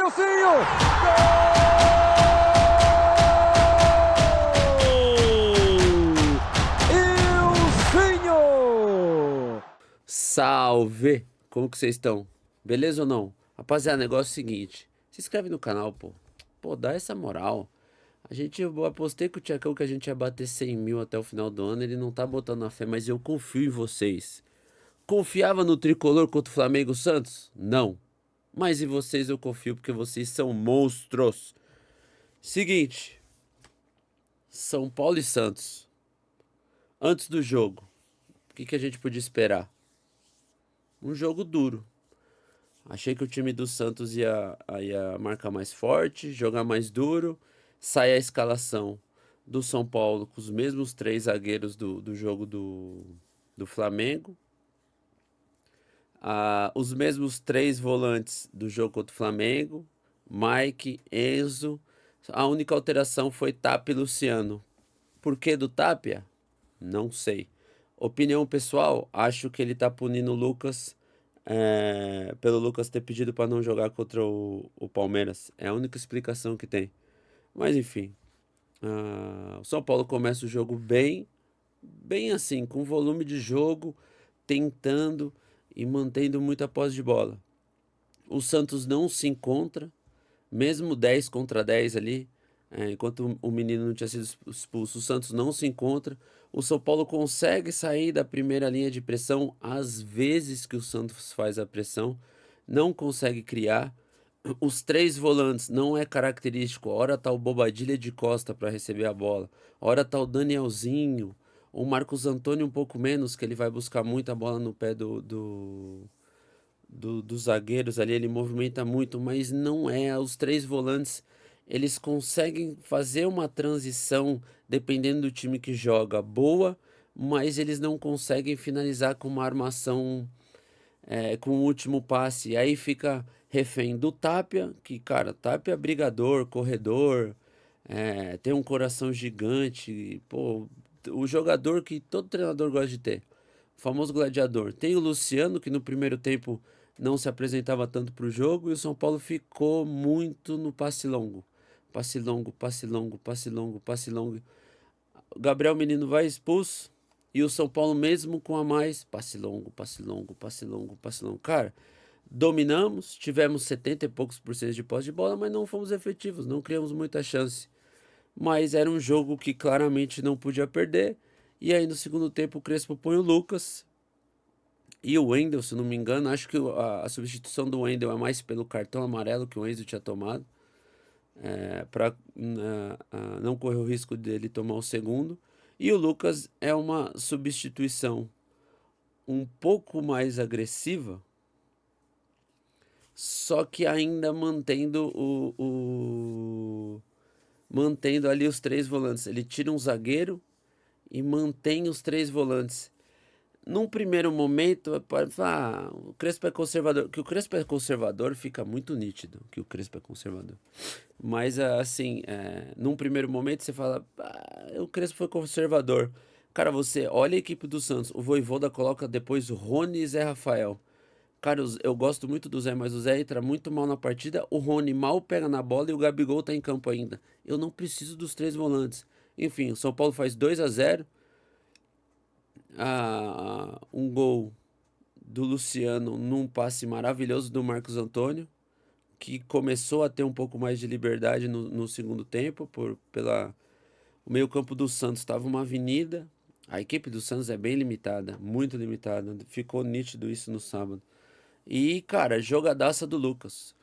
Nilcinho! Nilcinho! Salve! Como que vocês estão? Beleza ou não? Rapaziada, negócio é o seguinte. Se inscreve no canal, pô. Pô, dá essa moral. Eu apostei com o Tchecão que a gente ia bater 100 mil até o final do ano. Ele não tá botando na fé, mas eu confio em vocês. Confiava no tricolor contra o Flamengo Santos? Não. Mas em vocês eu confio porque vocês são monstros. Seguinte. São Paulo e Santos. Antes do jogo, o que a gente podia esperar? Um jogo duro. Achei que o time do Santos ia marcar mais forte, jogar mais duro. Sai a escalação do São Paulo com os mesmos três zagueiros do jogo do Flamengo. Os mesmos três volantes do jogo contra o Flamengo. Mike, Enzo. A única alteração foi Tapia e Luciano. Por que do Tapia? Não sei. Opinião pessoal, acho que ele tá punindo o Lucas pelo Lucas ter pedido para não jogar contra o Palmeiras. É a única explicação que tem. Mas enfim, o São Paulo começa o jogo bem assim, com volume de jogo, tentando e mantendo muita posse de bola. O Santos não se encontra, mesmo 10 contra 10 ali, enquanto o menino não tinha sido expulso, o Santos não se encontra. O São Paulo consegue sair da primeira linha de pressão, às vezes que o Santos faz a pressão, não consegue criar. Os três volantes não é característico. Ora tá o Bobadilha de costa para receber a bola, ora tá o Danielzinho, o Marcos Antônio um pouco menos, que ele vai buscar muita bola no pé dos zagueiros ali, ele movimenta muito, mas não é. Os três volantes, eles conseguem fazer uma transição, dependendo do time que joga, boa, mas eles não conseguem finalizar com uma armação, com o último passe. Aí fica refém do Tapia, que, cara, Tapia é brigador, corredor, tem um coração gigante, pô, o jogador que todo treinador gosta de ter. O famoso gladiador. Tem o Luciano, que no primeiro tempo não se apresentava tanto para o jogo, e o São Paulo ficou muito no passe longo. Passe longo, passe longo, passe longo, passe longo. O Gabriel Menino vai expulso, e o São Paulo, mesmo com a mais, passe longo, passe longo, passe longo, passe longo. Cara, dominamos, tivemos 70 e poucos por cento de posse de bola, mas não fomos efetivos, não criamos muita chance. Mas era um jogo que claramente não podia perder. E aí no segundo tempo o Crespo põe o Lucas e o Wendel, se não me engano. Acho que a substituição do Wendel é mais pelo cartão amarelo que o Enzo tinha tomado, para não correr o risco dele tomar o segundo. E o Lucas é uma substituição um pouco mais agressiva, só que ainda mantendo ali os três volantes. Ele tira um zagueiro e mantém os três volantes. Num primeiro momento, pode falar, o Crespo é conservador. Que o Crespo é conservador fica muito nítido que o Crespo é conservador. Mas, assim, num primeiro momento você fala, o Crespo foi conservador. Cara, você olha a equipe do Santos, o Vojvoda coloca depois o Rony e Zé Rafael. Cara, eu gosto muito do Zé, mas o Zé entra muito mal na partida. O Rony mal pega na bola e o Gabigol tá em campo ainda. Eu não preciso dos três volantes. Enfim, o São Paulo faz 2-0. Um gol do Luciano num passe maravilhoso do Marcos Antônio, que começou a ter um pouco mais de liberdade no segundo tempo. O meio-campo do Santos estava uma avenida. A equipe do Santos é bem limitada, muito limitada. Ficou nítido isso no sábado. E, cara, jogadaça do Lucas.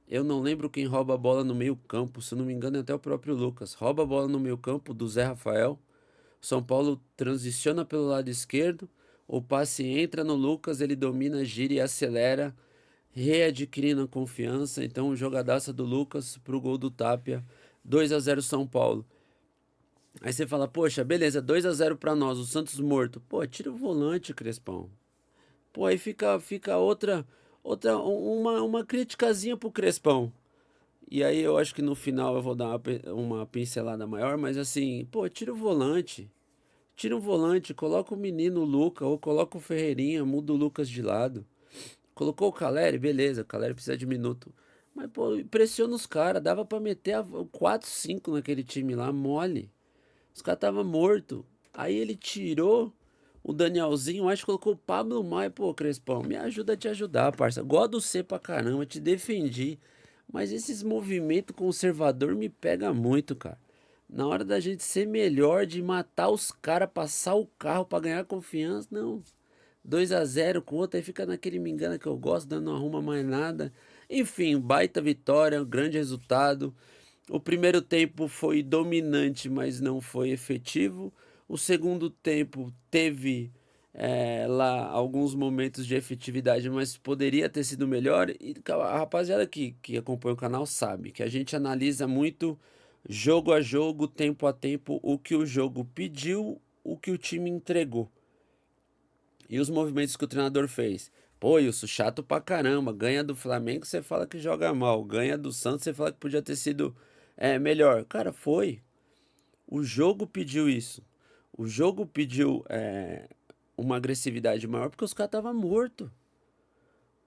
Eu não lembro quem rouba a bola no meio-campo, se eu não me engano, é até o próprio Lucas. Rouba a bola no meio-campo do Zé Rafael. São Paulo transiciona pelo lado esquerdo, o passe entra no Lucas, ele domina, gira e acelera, readquirindo a confiança. Então, jogadaça do Lucas pro gol do Tapia, 2-0 São Paulo. Aí você fala, poxa, beleza, 2-0 pra nós, o Santos morto. Pô, tira o volante, Crespão. Pô, aí fica uma criticazinha pro Crespão. E aí eu acho que no final eu vou dar uma pincelada maior, mas assim, pô, tira o volante. Tira o volante, coloca o menino Luca ou coloca o Ferreirinha, muda o Lucas de lado. Colocou o Caleri, beleza, o Caleri precisa de minuto. Mas, pô, pressiona os caras, dava pra meter 4, 5 naquele time lá, mole. Os caras estavam mortos. Aí ele tirou o Danielzinho, acho que colocou o Pablo Maia. Pô, Crespão, me ajuda a te ajudar, parça. Gosto de você pra caramba, te defendi. Mas esses movimentos conservador me pega muito, cara. Na hora da gente ser melhor, de matar os caras, passar o carro pra ganhar confiança, não. 2-0 com o outro, aí fica naquele me engana que eu gosto, não arruma mais nada. Enfim, baita vitória, um grande resultado. O primeiro tempo foi dominante, mas não foi efetivo. O segundo tempo teve lá alguns momentos de efetividade, mas poderia ter sido melhor. E a rapaziada que acompanha o canal sabe que a gente analisa muito jogo a jogo, tempo a tempo, o que o jogo pediu, o que o time entregou. E os movimentos que o treinador fez. Pô, isso chato pra caramba. Ganha do Flamengo, você fala que joga mal. Ganha do Santos, você fala que podia ter sido melhor. Cara, foi. O jogo pediu isso. O jogo pediu uma agressividade maior porque os caras estavam mortos.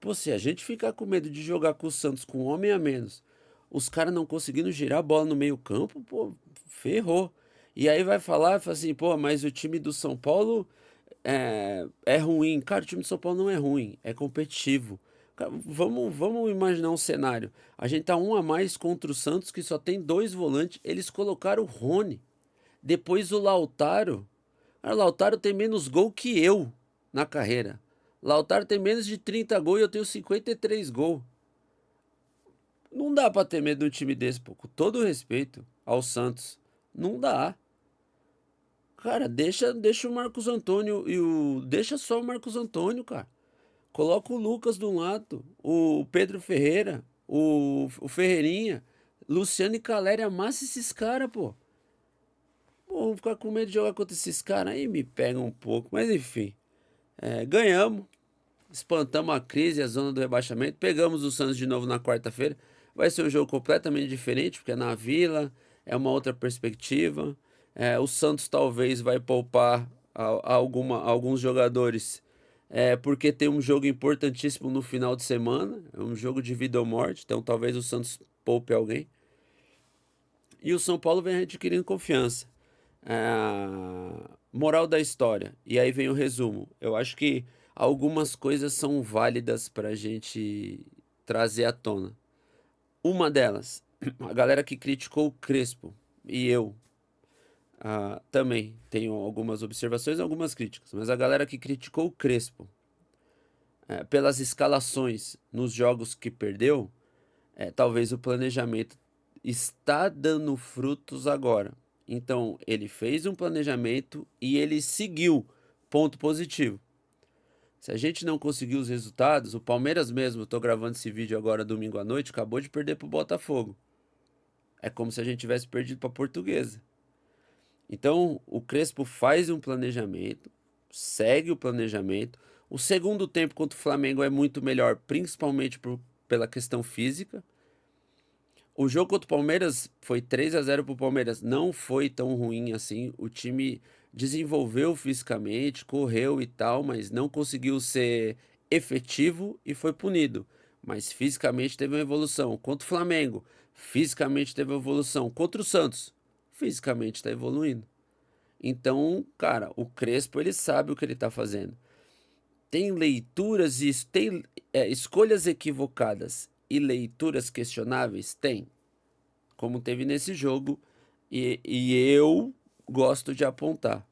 Pô, se a gente ficar com medo de jogar com o Santos com um homem a menos, os caras não conseguindo girar a bola no meio campo, pô, ferrou. E aí vai falar, fala assim, pô, mas o time do São Paulo é ruim. Cara, o time do São Paulo não é ruim, é competitivo. Cara, vamos imaginar um cenário. A gente tá um a mais contra o Santos, que só tem dois volantes. Eles colocaram o Rony. Depois o Lautaro. Cara, o Lautaro tem menos gol que eu na carreira. Lautaro tem menos de 30 gols e eu tenho 53 gols. Não dá pra ter medo de um time desse, pô. Com todo respeito ao Santos. Não dá. Cara, deixa o Marcos Antônio e o. Deixa só o Marcos Antônio, cara. Coloca o Lucas de um lado, o Pedro Ferreira, o Ferreirinha, Luciano e Caleri, amassa esses caras, pô. Pô, vamos ficar com medo de jogar contra esses caras aí, me pega um pouco. Mas enfim, ganhamos, espantamos a crise, a zona do rebaixamento, pegamos o Santos de novo na quarta-feira. Vai ser um jogo completamente diferente, porque é na Vila, é uma outra perspectiva. O Santos talvez vai poupar alguns jogadores, porque tem um jogo importantíssimo no final de semana, é um jogo de vida ou morte, então talvez o Santos poupe alguém. E o São Paulo vem adquirindo confiança. Moral da história, e aí vem o resumo. Eu acho que algumas coisas são válidas para a gente trazer à tona. Uma delas, a galera que criticou o Crespo, e eu também tenho algumas observações, algumas críticas, mas a galera que criticou o Crespo pelas escalações nos jogos que perdeu, talvez o planejamento está dando frutos agora. Então, ele fez um planejamento e ele seguiu. Ponto positivo. Se a gente não conseguir os resultados, o Palmeiras mesmo, eu tô gravando esse vídeo agora domingo à noite, acabou de perder pro Botafogo. É como se a gente tivesse perdido pra Portuguesa. Então, o Crespo faz um planejamento, segue o planejamento. O segundo tempo contra o Flamengo é muito melhor, principalmente pela questão física. O jogo contra o Palmeiras foi 3-0 pro Palmeiras. Não foi tão ruim assim. O time desenvolveu fisicamente, correu e tal, mas não conseguiu ser efetivo e foi punido. Mas fisicamente teve uma evolução. Contra o Flamengo, fisicamente teve uma evolução. Contra o Santos, fisicamente está evoluindo. Então, cara, o Crespo ele sabe o que ele está fazendo. Tem leituras e tem escolhas equivocadas e leituras questionáveis? Tem, como teve nesse jogo, e eu gosto de apontar.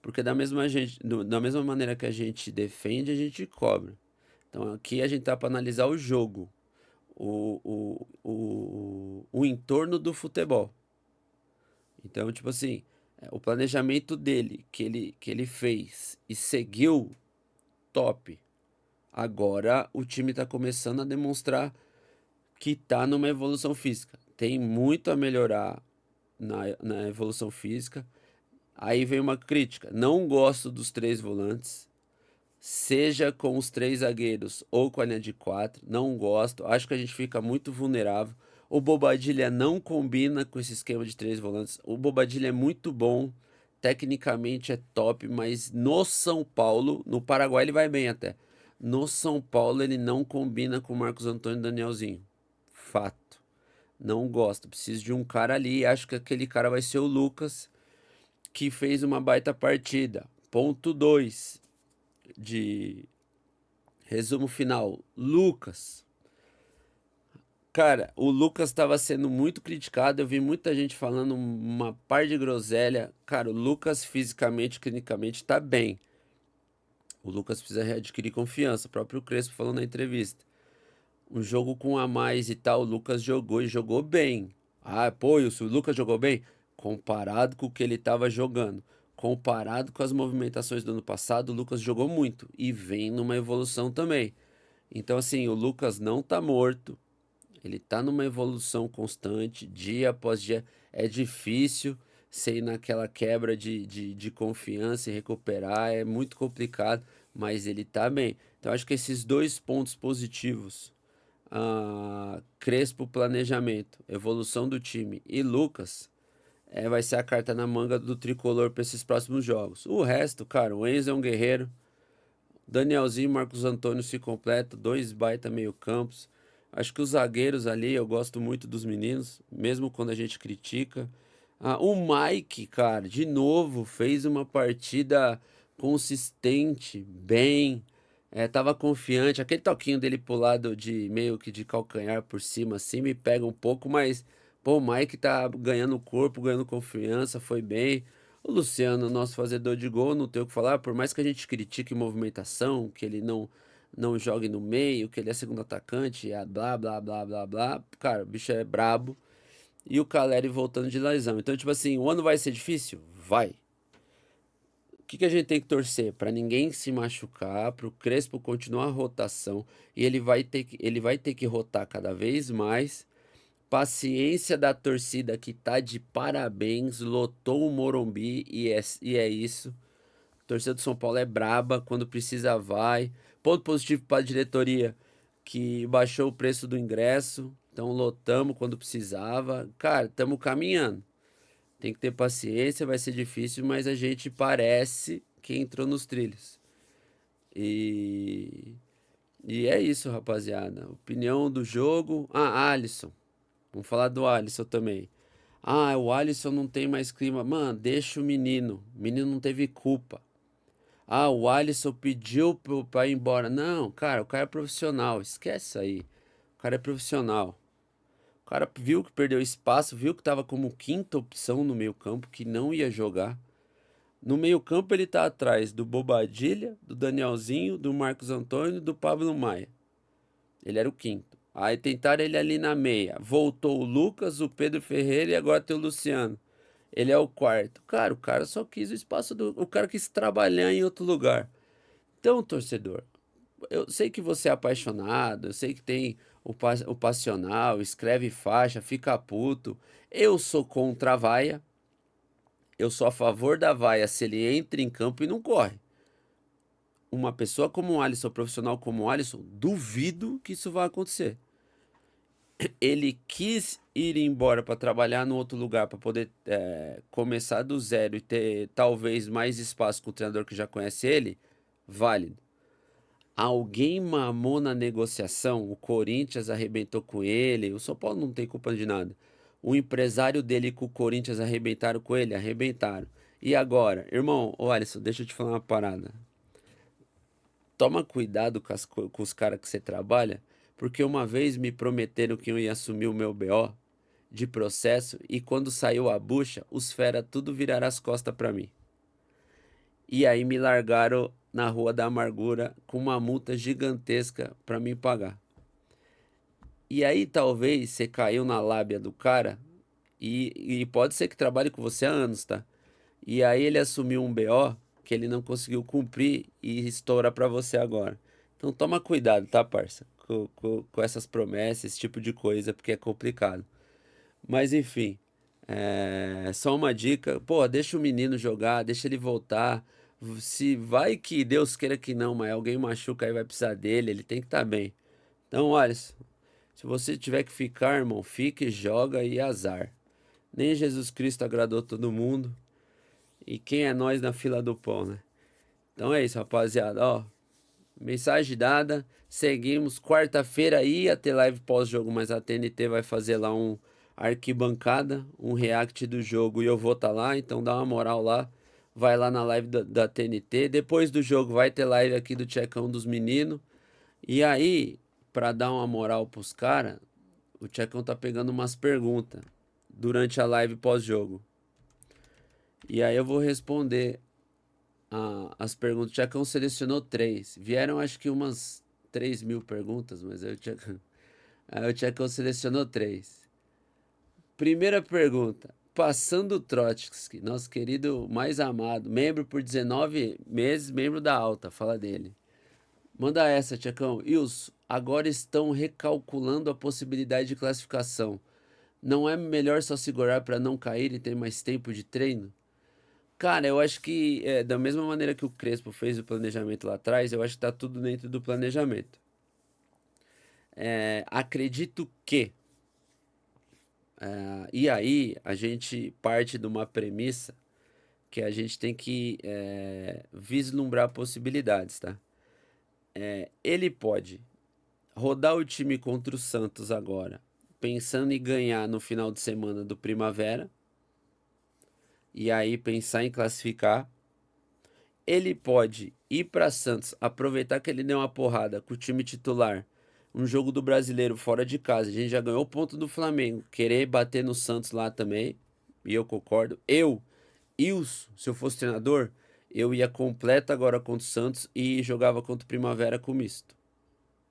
Porque da mesma maneira que a gente defende, a gente cobra. Então aqui a gente tá para analisar o jogo, o entorno do futebol. Então, tipo assim, o planejamento dele, que ele fez e seguiu, top. Agora o time tá começando a demonstrar que tá numa evolução física. Tem muito a melhorar na evolução física. Aí vem uma crítica. Não gosto dos três volantes, seja com os três zagueiros ou com a linha de quatro. Não gosto. Acho que a gente fica muito vulnerável. O Bobadilha não combina com esse esquema de três volantes. O Bobadilha é muito bom, tecnicamente é top, mas no São Paulo, no Paraguai ele vai bem até. No São Paulo ele não combina com o Marcos Antônio e Danielzinho. Fato. Não gosto. Preciso de um cara ali. Acho que aquele cara vai ser o Lucas, que fez uma baita partida. Ponto 2 de resumo final. Lucas. Cara, o Lucas estava sendo muito criticado. Eu vi muita gente falando uma par de groselha. Cara, o Lucas fisicamente, clinicamente tá bem. O Lucas precisa readquirir confiança. O próprio Crespo falou na entrevista. Um jogo com a mais e tal, o Lucas jogou e jogou bem. Ah, pô, o Lucas jogou bem? Comparado com o que ele estava jogando, comparado com as movimentações do ano passado, o Lucas jogou muito e vem numa evolução também. Então, assim, o Lucas não tá morto, ele tá numa evolução constante, dia após dia. É difícil você ir naquela quebra de confiança e recuperar, é muito complicado, mas ele tá bem. Então, acho que esses dois pontos positivos, Crespo planejamento, evolução do time e Lucas, vai ser a carta na manga do tricolor para esses próximos jogos. O resto, cara, o Enzo é um guerreiro, Danielzinho e Marcos Antônio se completam, dois baita meio-campos. Acho que os zagueiros ali, eu gosto muito dos meninos, mesmo quando a gente critica. O Mike, cara, de novo, fez uma partida consistente, bem. Tava confiante. Aquele toquinho dele pro lado de meio que de calcanhar por cima, assim, me pega um pouco, mas, pô, o Mike tá ganhando corpo, ganhando confiança, foi bem. O Luciano, nosso fazedor de gol, não tem o que falar, por mais que a gente critique movimentação, que ele não jogue no meio, que ele é segundo atacante, blá blá blá blá blá. Cara, o bicho é brabo. E o Caleri voltando de lesão. Então, tipo assim, o ano vai ser difícil? Vai. O que a gente tem que torcer? Para ninguém se machucar, para o Crespo continuar a rotação. E ele vai ter que rotar cada vez mais. Paciência da torcida que tá de parabéns, lotou o Morumbi e é isso. A torcida do São Paulo é braba, quando precisa vai. Ponto positivo para a diretoria, que baixou o preço do ingresso, então lotamos quando precisava. Cara, estamos caminhando. Tem que ter paciência, vai ser difícil, mas a gente parece que entrou nos trilhos. E, e é isso, rapaziada. Opinião do jogo. Alisson. Vamos falar do Alisson também. O Alisson não tem mais clima. Mano, deixa o menino. O menino não teve culpa. O Alisson pediu pra ir embora. Não, cara, o cara é profissional. Esquece isso aí. O cara é profissional. O cara viu que perdeu espaço, viu que tava como quinta opção no meio-campo, que não ia jogar. No meio-campo ele tá atrás do Bobadilha, do Danielzinho, do Marcos Antônio e do Pablo Maia. Ele era o quinto. Aí tentaram ele ali na meia. Voltou o Lucas, o Pedro Ferreira e agora tem o Luciano. Ele é o quarto. Cara, o cara só quis o espaço do. O cara quis trabalhar em outro lugar. Então, torcedor, eu sei que você é apaixonado, eu sei que tem o passional, escreve faixa, fica puto. Eu sou contra a vaia. Eu sou a favor da vaia se ele entra em campo e não corre. Uma pessoa como o Alisson, profissional como o Alisson, duvido que isso vai acontecer. Ele quis ir embora para trabalhar no outro lugar, para poder começar do zero e ter talvez mais espaço com o treinador que já conhece ele, válido. Alguém mamou na negociação, o Corinthians arrebentou com ele, o São Paulo não tem culpa de nada. O empresário dele com o Corinthians arrebentaram com ele, arrebentaram. E agora, irmão, ô Alisson, deixa eu te falar uma parada. Toma cuidado com os caras que você trabalha, porque uma vez me prometeram que eu ia assumir o meu BO de processo e quando saiu a bucha, os fera tudo viraram as costas pra mim. E aí me largaram na Rua da Amargura com uma multa gigantesca pra mim pagar. E aí talvez você caiu na lábia do cara e pode ser que trabalhe com você há anos, tá? E aí ele assumiu um BO que ele não conseguiu cumprir e estoura pra você agora. Então toma cuidado, tá, parça? Com essas promessas, esse tipo de coisa, porque é complicado. Mas enfim, só uma dica. Pô, deixa o menino jogar, deixa ele voltar. Se vai que Deus queira que não, mas alguém machuca aí vai precisar dele, ele tem que estar bem. Então, olha, se você tiver que ficar, irmão, fique, joga e azar. Nem Jesus Cristo agradou todo mundo. E quem é nós na fila do pão, né? Então é isso, rapaziada. Ó, Mensagem dada, seguimos. Quarta-feira ia ter live pós-jogo, mas a TNT vai fazer lá um arquibancada, um react do jogo e eu vou estar lá, então dá uma moral lá. Vai lá na live da TNT. Depois do jogo vai ter live aqui do Tchecão dos meninos. E aí, pra dar uma moral pros caras, o Tchecão tá pegando umas perguntas durante a live pós-jogo. E aí eu vou responder as perguntas. O Tchecão selecionou 3. Vieram acho que umas 3.000 perguntas, mas aí o Tchecão selecionou 3. Primeira pergunta. Passando o Trotsky, nosso querido mais amado, membro por 19 meses, membro da alta, fala dele. Manda essa, Tchecão. Ilso, agora estão recalculando a possibilidade de classificação. Não é melhor só segurar para não cair e ter mais tempo de treino? Cara, eu acho que da mesma maneira que o Crespo fez o planejamento lá atrás, eu acho que tá tudo dentro do planejamento. Acredito que. E aí a gente parte de uma premissa que a gente tem que vislumbrar possibilidades, tá? Ele pode rodar o time contra o Santos agora, pensando em ganhar no final de semana do Primavera, e aí pensar em classificar. Ele pode ir para Santos, aproveitar que ele deu uma porrada com o time titular, um jogo do Brasileiro fora de casa, a gente já ganhou o ponto do Flamengo, querer bater no Santos lá também, e eu concordo. Ilso, se eu fosse treinador, eu ia completo agora contra o Santos e jogava contra o Primavera com misto.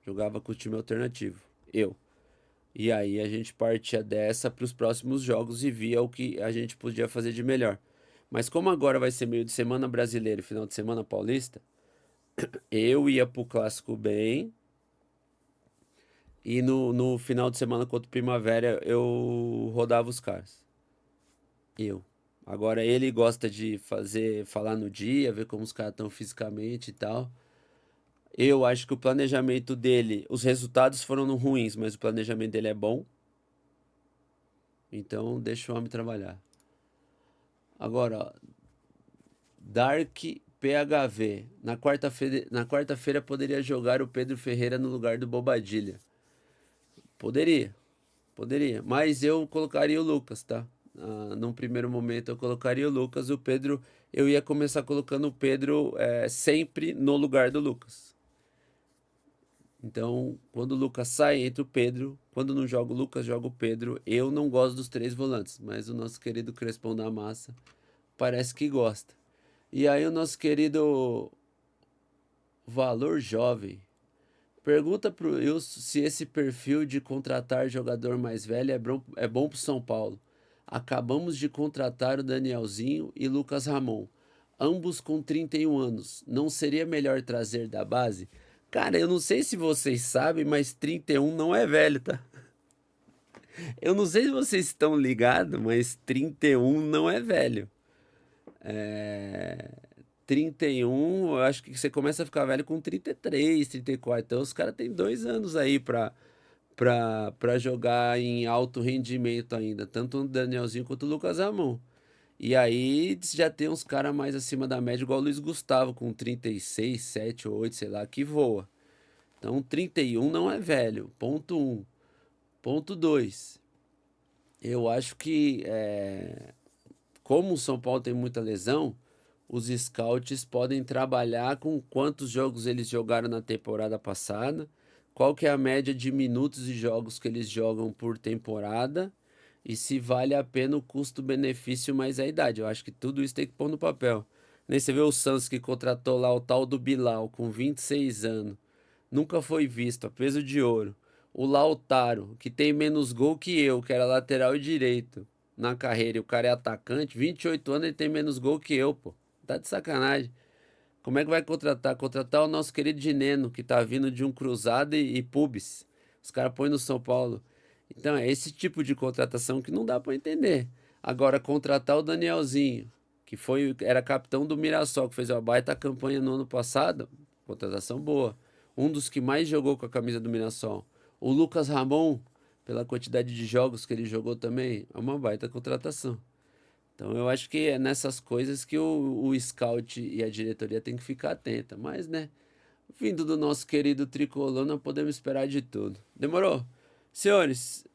Jogava com o time alternativo. E aí a gente partia dessa para os próximos jogos e via o que a gente podia fazer de melhor. Mas como agora vai ser meio de semana brasileiro e final de semana paulista, eu ia pro clássico bem. E no final de semana contra o Primavera eu rodava os caras. Eu. Agora ele gosta de falar no dia, ver como os caras estão fisicamente e tal. Eu acho que o planejamento dele, os resultados foram ruins, mas o planejamento dele é bom. Então deixa o homem trabalhar. Agora, ó, Dark PHV. Na quarta-feira poderia jogar o Pedro Ferreira no lugar do Bobadilha. Poderia. Mas eu colocaria o Lucas, tá? Num primeiro momento eu colocaria o Lucas. O Pedro, eu ia começar colocando o Pedro sempre no lugar do Lucas. Então, quando o Lucas sai, entra o Pedro. Quando não joga o Lucas, joga o Pedro. Eu não gosto dos 3 volantes, mas o nosso querido Crespão da Massa parece que gosta. E aí o nosso querido Valor Jovem pergunta pro Wilson se esse perfil de contratar jogador mais velho é bom pro São Paulo. Acabamos de contratar o Danielzinho e Lucas Ramon, ambos com 31 anos. Não seria melhor trazer da base? Cara, eu não sei se vocês sabem, mas 31 não é velho, tá? Eu não sei se vocês estão ligados, mas 31 não é velho. É... 31, eu acho que você começa a ficar velho com 33, 34. Então os caras têm 2 anos aí pra jogar em alto rendimento ainda. Tanto o Danielzinho quanto o Lucas Ramon. E aí já tem uns caras mais acima da média, igual o Luiz Gustavo, com 36, 7 ou 8, sei lá, que voa. Então 31 não é velho. Ponto 1. Ponto 2. Eu acho que como o São Paulo tem muita lesão, os scouts podem trabalhar com quantos jogos eles jogaram na temporada passada, qual que é a média de minutos e jogos que eles jogam por temporada e se vale a pena o custo-benefício mais a idade. Eu acho que tudo isso tem que pôr no papel. Nem você vê o Santos que contratou lá o tal do Bilal com 26 anos. Nunca foi visto, a peso de ouro. O Lautaro, que tem menos gol que eu, que era lateral e direito na carreira, e o cara é atacante, 28 anos ele tem menos gol que eu, pô. Tá de sacanagem. Como é que vai contratar? Contratar o nosso querido Dineno, que tá vindo de um cruzado e pubis. Os caras põem no São Paulo. Então é esse tipo de contratação que não dá pra entender. Agora, contratar o Danielzinho, que era capitão do Mirassol, que fez uma baita campanha no ano passado, contratação boa. Um dos que mais jogou com a camisa do Mirassol. O Lucas Ramon, pela quantidade de jogos que ele jogou também, é uma baita contratação. Então eu acho que é nessas coisas que o scout e a diretoria tem que ficar atenta. Mas, né, vindo do nosso querido Tricolor, nós podemos esperar de tudo. Demorou? Senhores,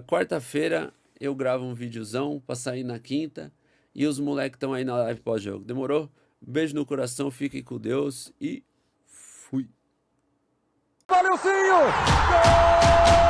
quarta-feira eu gravo um videozão pra sair na quinta. E os moleques estão aí na live pós-jogo. Demorou? Beijo no coração, fiquem com Deus e fui. Valeu, Zinho! Gol!